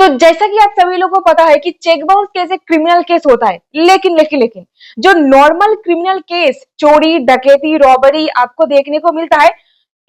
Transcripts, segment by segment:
तो जैसा कि आप सभी लोगों को पता है कि चेक बाउंस केस एक क्रिमिनल केस होता है, लेकिन जो नॉर्मल क्रिमिनल केस चोरी, डकैती, रॉबरी आपको देखने को मिलता है,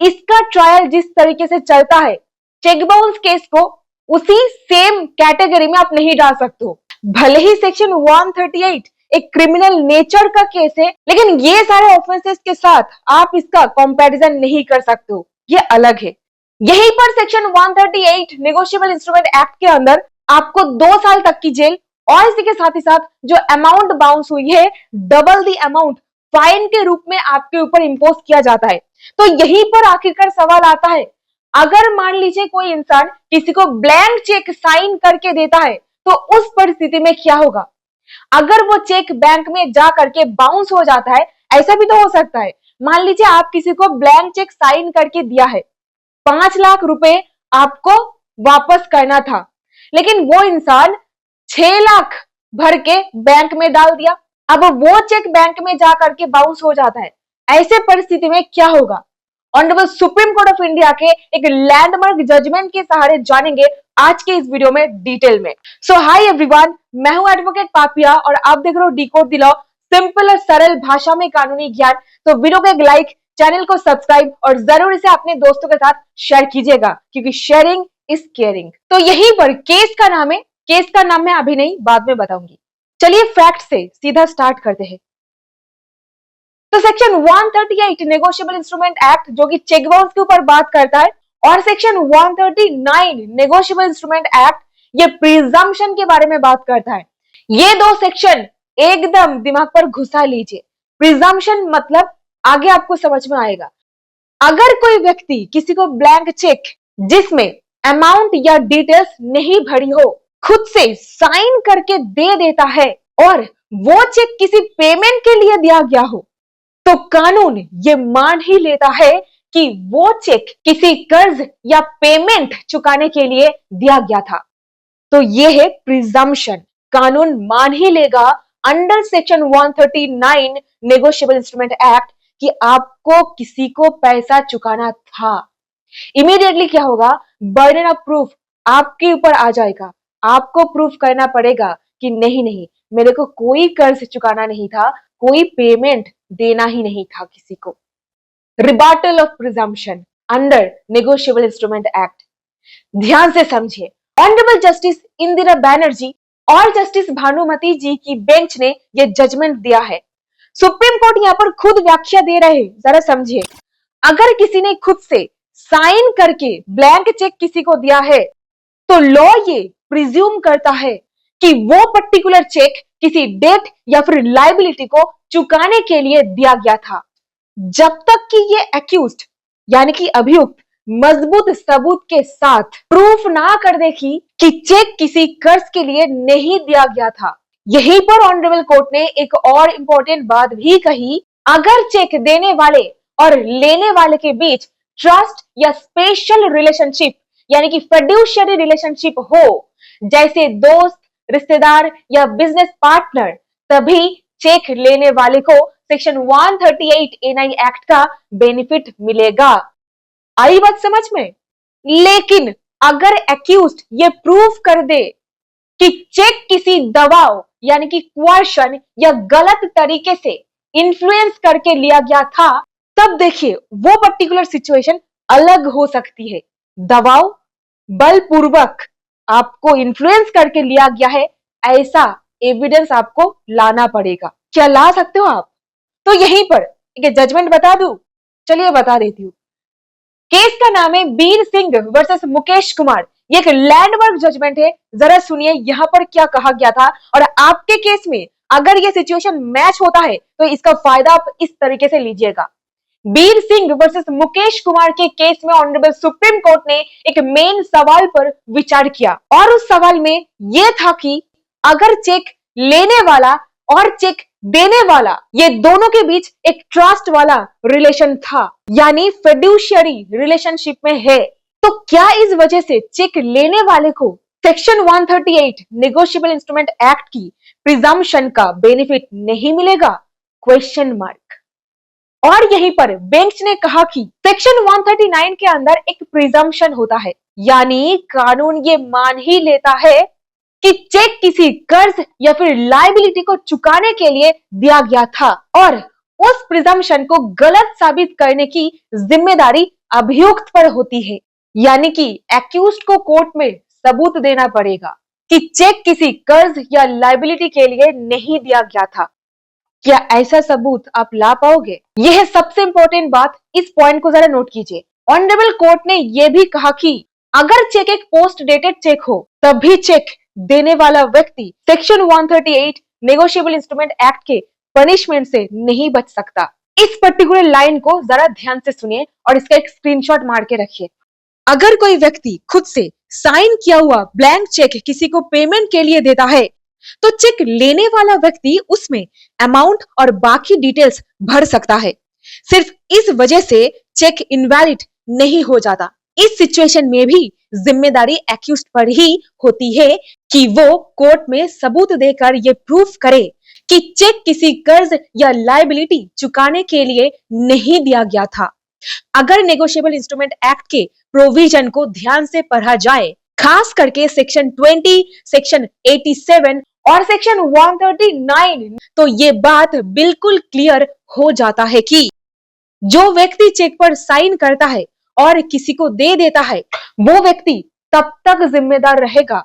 इसका ट्रायल जिस तरीके से चलता है, चेक बाउंस केस को उसी सेम कैटेगरी में आप नहीं डाल सकते हो। भले ही सेक्शन 138 एक क्रिमिनल नेचर का केस है, लेकिन ये सारे ऑफेंसेस के साथ आप इसका कंपैरिजन नहीं कर सकते हो, ये अलग है। यहीं पर सेक्शन 138 नेगोशिएबल इंस्ट्रूमेंट एक्ट के अंदर आपको 2 साल तक की जेल और इसी के साथ ही साथ जो अमाउंट बाउंस हुई है, डबल द अमाउंट फाइन के रूप में आपके ऊपर इंपोज किया जाता है। तो यहीं पर आखिरकार सवाल आता है, अगर मान लीजिए कोई इंसान किसी को ब्लैंक चेक साइन करके देता है, तो उस परिस्थिति में क्या होगा? अगर वो चेक बैंक में जा करके बाउंस हो जाता है, ऐसा भी तो हो सकता है। मान लीजिए आप किसी को ब्लैंक चेक साइन करके दिया है, 5 लाख रुपए आपको वापस करना था, लेकिन वो इंसान 6 लाख भर के बैंक में डाल दिया। अब वो चेक बैंक में जा करके बाउंस हो जाता है, ऐसे परिस्थिति में क्या होगा? Honourable supreme court of India के एक लैंडमार्क जजमेंट के सहारे जानेंगे आज के इस वीडियो में डिटेल में। सो हाय एवरीवन, मैं हूं एडवोकेट पापिया और आप देख रहे हो डिकोड द लॉ, सिंपल और सरल भाषा में कानूनी ज्ञान। तो वीडियो को एक लाइक, चैनल को सब्सक्राइब और जरूर इसे अपने दोस्तों के साथ शेयर कीजिएगा, क्योंकि शेयरिंग इज केयरिंग। तो यहीं पर केस का नाम है, केस का नाम मैं अभी नहीं, बाद में बताऊंगी। चलिए फैक्ट से सीधा स्टार्ट करते हैं। तो सेक्शन 138 नेगोशिएबल इंस्ट्रूमेंट एक्ट जो कि चेक बाउंस के ऊपर बात करता है, और सेक्शन 139 नेगोशिएबल इंस्ट्रूमेंट एक्ट ये प्रिजम्पशन के बारे में बात करता है। ये दो सेक्शन एकदम दिमाग पर घुसा लीजिए। प्रिजम्पशन मतलब आगे आपको समझ में आएगा। अगर कोई व्यक्ति किसी को ब्लैंक चेक जिसमें अमाउंट या डिटेल्स नहीं भरी हो, खुद से साइन करके दे देता है और वो चेक किसी पेमेंट के लिए दिया गया हो, तो कानून ये मान ही लेता है कि वो चेक किसी कर्ज या पेमेंट चुकाने के लिए दिया गया था। तो ये है प्रिजम्पशन। कानून मान ही लेगा under section 139 negotiable instrument act कि आपको किसी को पैसा चुकाना था। इमीडिएटली क्या होगा? बर्डन ऑफ प्रूफ आपके ऊपर आ जाएगा। आपको प्रूफ करना पड़ेगा कि नहीं, मेरे को कोई कर्ज चुकाना नहीं था, कोई पेमेंट देना ही नहीं था किसी को। Rebuttal of presumption under negotiable instrument act. ध्यान से समझिए। ऑनरेबल जस्टिस इंदिरा बैनर्जी और जस्टिस भानुमति जी की बेंच ने यह जजमेंट दिया है। सुप्रीम कोर्ट यहाँ पर खुद व्याख्या दे रहे हैं, जरा समझिए। अगर किसी ने खुद से साइन करके ब्लैंक चेक किसी को दिया है, तो लॉ ये प्रिज्यूम करता है कि वो पर्टिकुलर चेक किसी डेट या फिर लायबिलिटी को चुकाने के लिए दिया गया था, जब तक कि ये एक्यूज्ड यानी कि अभियुक्त मजबूत सबूत के साथ प्रूफ ना कर दे कि चेक किसी कर्ज के लिए नहीं दिया गया था। यहीं पर ऑनरेबल कोर्ट ने एक और इंपॉर्टेंट बात भी कही, अगर चेक देने वाले और लेने वाले के बीच ट्रस्ट या स्पेशल रिलेशनशिप यानी कि फिड्यूशियरी रिलेशनशिप हो, जैसे दोस्त, रिश्तेदार या बिजनेस पार्टनर, तभी चेक लेने वाले को सेक्शन 138 एनआई एक्ट का बेनिफिट मिलेगा। आई बात समझ में? लेकिन अगर एक्यूज्ड ये प्रूफ कर दे कि चेक किसी दबाव यानी कि क्वार्शन या गलत तरीके से इन्फ्लुएंस करके लिया गया था, तब देखिए वो पर्टिकुलर सिचुएशन अलग हो सकती है। दबाव, बलपूर्वक आपको इन्फ्लुएंस करके लिया गया है, ऐसा एविडेंस आपको लाना पड़ेगा। क्या ला सकते हो आप? तो यहीं पर एक जजमेंट बता दूं, चलिए बता देती हूँ। केस का नाम है बीर सिंह वर्सेस मुकेश कुमार। ये एक लैंडमार्क जजमेंट है। जरा सुनिए यहाँ पर क्या कहा गया था, और आपके केस में अगर ये सिचुएशन मैच होता है तो इसका फायदा आप इस तरीके से लीजिएगा। बीर सिंह वर्सेस मुकेश कुमार के केस में ऑनरेबल सुप्रीम कोर्ट ने एक मेन सवाल पर विचार किया, और उस सवाल में यह था कि अगर चेक लेने वाला और चेक देने वाला ये दोनों के बीच एक ट्रस्ट वाला रिलेशन था, यानी फिड्यूशियरी रिलेशनशिप में है, तो क्या इस वजह से चेक लेने वाले को सेक्शन 138 नेगोशिएबल इंस्ट्रूमेंट एक्ट की प्रिजम्पशन का बेनिफिट नहीं मिलेगा? Question mark. और यहीं पर बेंच ने कहा कि सेक्शन 139 के अंदर एक प्रिजम्पशन होता है, यानी कानून ये मान ही लेता है कि चेक किसी कर्ज या फिर लायबिलिटी को चुकाने के लिए दिया गया था और उस प्रिजम्पशन को गलत साबित करने की जिम्मेदारी अभियुक्त पर होती है। यानी कि एक्यूज्ड को कोर्ट में सबूत देना पड़ेगा कि चेक किसी कर्ज या लायबिलिटी के लिए नहीं दिया गया था। क्या ऐसा सबूत आप ला पाओगे? यह है सबसे इंपॉर्टेंट बात, इस पॉइंट को जरा नोट कीजिए। ऑनरेबल कोर्ट ने यह भी कहा कि अगर चेक एक पोस्ट डेटेड चेक हो तब भी चेक देने वाला व्यक्ति सेक्शन 138 नेगोशिएबल इंस्ट्रूमेंट एक्ट के पनिशमेंट से नहीं बच सकता। इस पर्टिकुलर लाइन को जरा ध्यान से सुनिए और इसका एक स्क्रीनशॉट मार के रखिए। अगर कोई व्यक्ति खुद से साइन किया हुआ ब्लैंक चेक किसी को पेमेंट के लिए देता है तो चेक लेने वाला व्यक्ति उसमें अमाउंट और बाकी डिटेल्स भर सकता है। सिर्फ इस वजह से चेक इनवैलिड नहीं हो जाता। इस सिचुएशन में भी जिम्मेदारी एक्यूज्ड पर ही होती है कि वो कोर्ट में सबूत देकर ये प्रूफ करे कि चेक किसी कर्ज या लायबिलिटी चुकाने के लिए नहीं दिया गया था। अगर नेगोशिएबल इंस्ट्रूमेंट एक्ट के प्रोविजन को ध्यान से पढ़ा जाए, खास करके सेक्शन 20, सेक्शन 87 और सेक्शन 139, तो ये बात बिल्कुल क्लियर हो जाता है कि जो व्यक्ति चेक पर साइन करता है और किसी को दे देता है, वो व्यक्ति तब तक जिम्मेदार रहेगा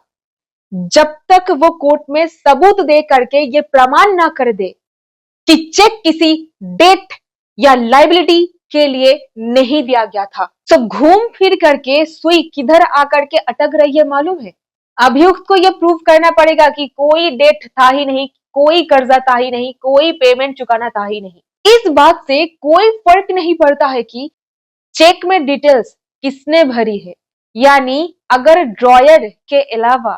जब तक वो कोर्ट में सबूत दे करके ये प्रमाण ना कर दे कि चेक किसी डेट या लायबिलिटी के लिए नहीं दिया गया था। तो घूम फिर करके सुई किधर आकर के अटक रही है मालूम है? अभियुक्त को यह प्रूव करना पड़ेगा कि कोई डेट था ही नहीं, कोई कर्जा था ही नहीं, कोई पेमेंट चुकाना था ही नहीं। इस बात से कोई फर्क नहीं पड़ता है कि चेक में डिटेल्स किसने भरी है। यानी अगर ड्रॉयर के अलावा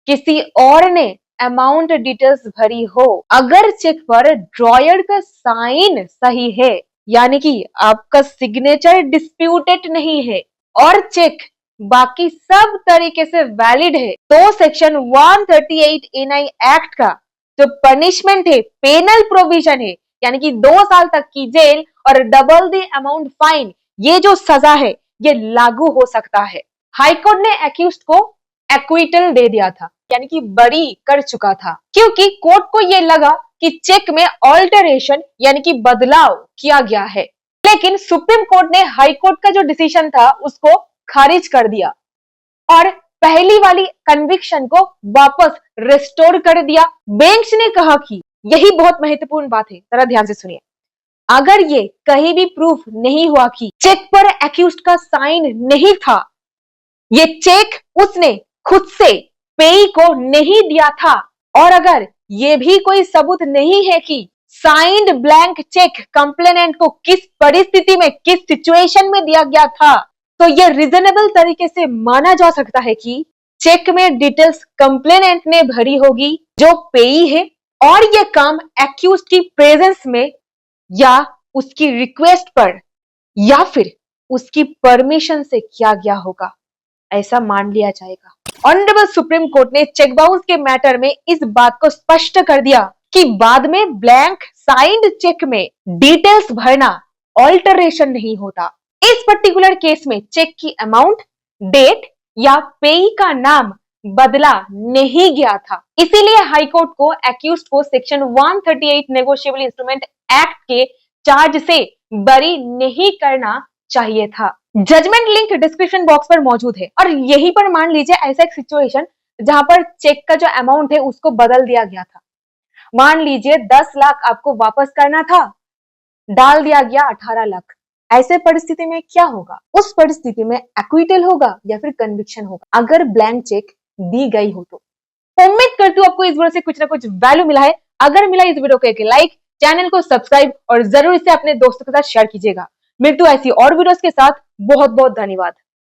किसी और ने अमाउंट डिटेल्स भरी हो, अगर चेक पर ड्रॉयर का साइन सही है, यानी कि आपका सिग्नेचर डिस्प्यूटेड नहीं है और चेक बाकी सब तरीके से वैलिड है, तो सेक्शन 138 एनआई एक्ट का जो पनिशमेंट है, पेनल प्रोविजन है, यानी कि 2 साल तक की जेल और डबल द अमाउंट फाइन, ये जो सजा है ये लागू हो सकता है। हाईकोर्ट ने एक्यूज्ड को एक्विटल दे दिया था, यानी कि बरी कर चुका था, क्योंकि कोर्ट को यह लगा कि चेक में ऑल्टरेशन यानी कि बदलाव किया गया है। लेकिन सुप्रीम कोर्ट ने हाई कोर्ट का जो डिसीजन था उसको खारिज कर दिया और पहली वाली कन्विक्शन को वापस रिस्टोर कर दिया। बेंच ने कहा कि यही बहुत महत्वपूर्ण बात है, जरा ध्यान से सुनिए। अगर ये कहीं भी प्रूफ नहीं हुआ कि चेक पर एक्यूज्ड का साइन नहीं था, ये चेक उसने खुद से पेई को नहीं दिया था, और अगर ये भी कोई सबूत नहीं है कि साइंड ब्लैंक चेक कंप्लेनेंट को किस परिस्थिति में, किस सिचुएशन में दिया गया था, तो यह रीजनेबल तरीके से माना जा सकता है कि चेक में डिटेल्स कंप्लेनेंट ने भरी होगी जो पेई है, और यह काम एक्यूज्ड की प्रेजेंस में या उसकी रिक्वेस्ट पर या फिर उसकी परमिशन से किया गया होगा, ऐसा मान लिया जाएगा। ऑनरेबल सुप्रीम कोर्ट ने चेक बाउंस के मैटर में इस बात को स्पष्ट कर दिया कि बाद में ब्लैंक साइंड चेक में डिटेल्स भरना ऑल्टरेशन नहीं होता। इस पर्टिकुलर केस में चेक की अमाउंट, डेट या पेई का नाम बदला नहीं गया था, इसीलिए हाईकोर्ट को एक्यूज्ड को सेक्शन 138 नेगोशिएबल इंस्ट्रूमेंट एक्ट के चार्ज से बरी नहीं करना चाहिए था। जजमेंट लिंक डिस्क्रिप्शन बॉक्स पर मौजूद है। और यहीं पर मान लीजिए ऐसा एक सिचुएशन जहां पर चेक का जो अमाउंट है उसको बदल दिया गया था। मान लीजिए 10 लाख आपको वापस करना था, डाल दिया गया 18 लाख। ऐसे परिस्थिति में क्या होगा? उस परिस्थिति में एक्विटल होगा या फिर कन्विक्शन होगा, अगर ब्लैंक चेक दी गई हो तो। उम्मीद करती हूँ आपको इस वीडियो से कुछ ना कुछ वैल्यू मिला है। अगर मिला इस वीडियो को एक लाइक, चैनल को सब्सक्राइब और जरूर इसे अपने दोस्तों के साथ शेयर कीजिएगा। मिलती हूँ ऐसी और वीडियोस के साथ। बहुत बहुत धन्यवाद।